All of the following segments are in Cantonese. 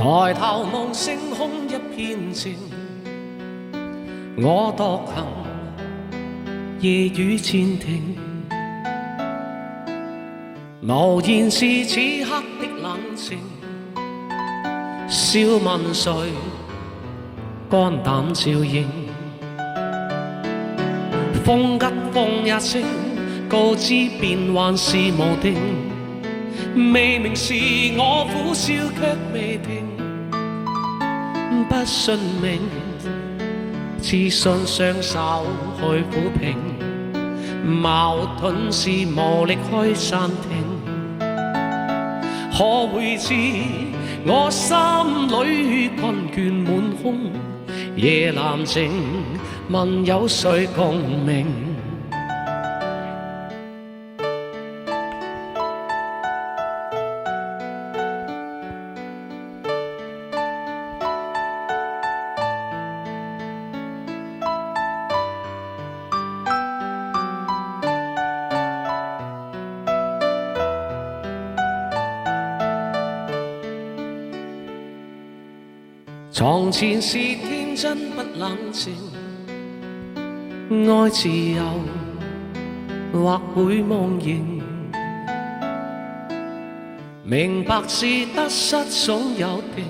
抬頭望星空一片靜，我獨行夜雨漸停，無言是此刻的冷靜，笑問誰肝膽照應，風吉風也清，告知變幻是無定，未明時我苦笑卻未停，不信命，自信雙手去撫平，矛盾是無力去暫停，可會知我心裏困倦滿胸，夜闌靜，問有誰共鳴？從前是天真不冷靜，愛自由或會夢形，明白是得失總有定，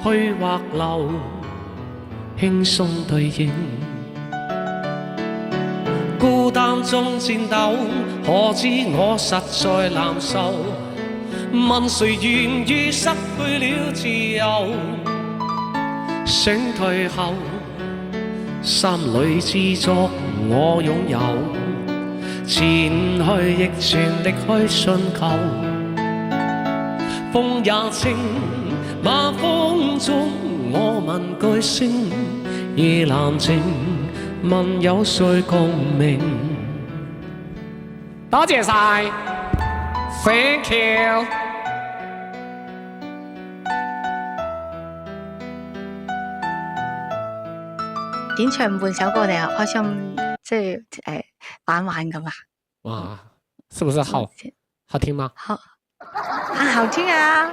去或留輕鬆對應，孤單中戰鬥，可知我實在難受，問誰願意失去了自由？醒退後，心裏知足我擁有，前去亦全力去尋求。風也清，晚風中我問句聲，夜闌靜，問有誰共鳴？多謝晒 ，Thank you。點唱半首歌你又開心，即係玩玩咁啊？哇，是不是好聽嗎？好，好聽啊！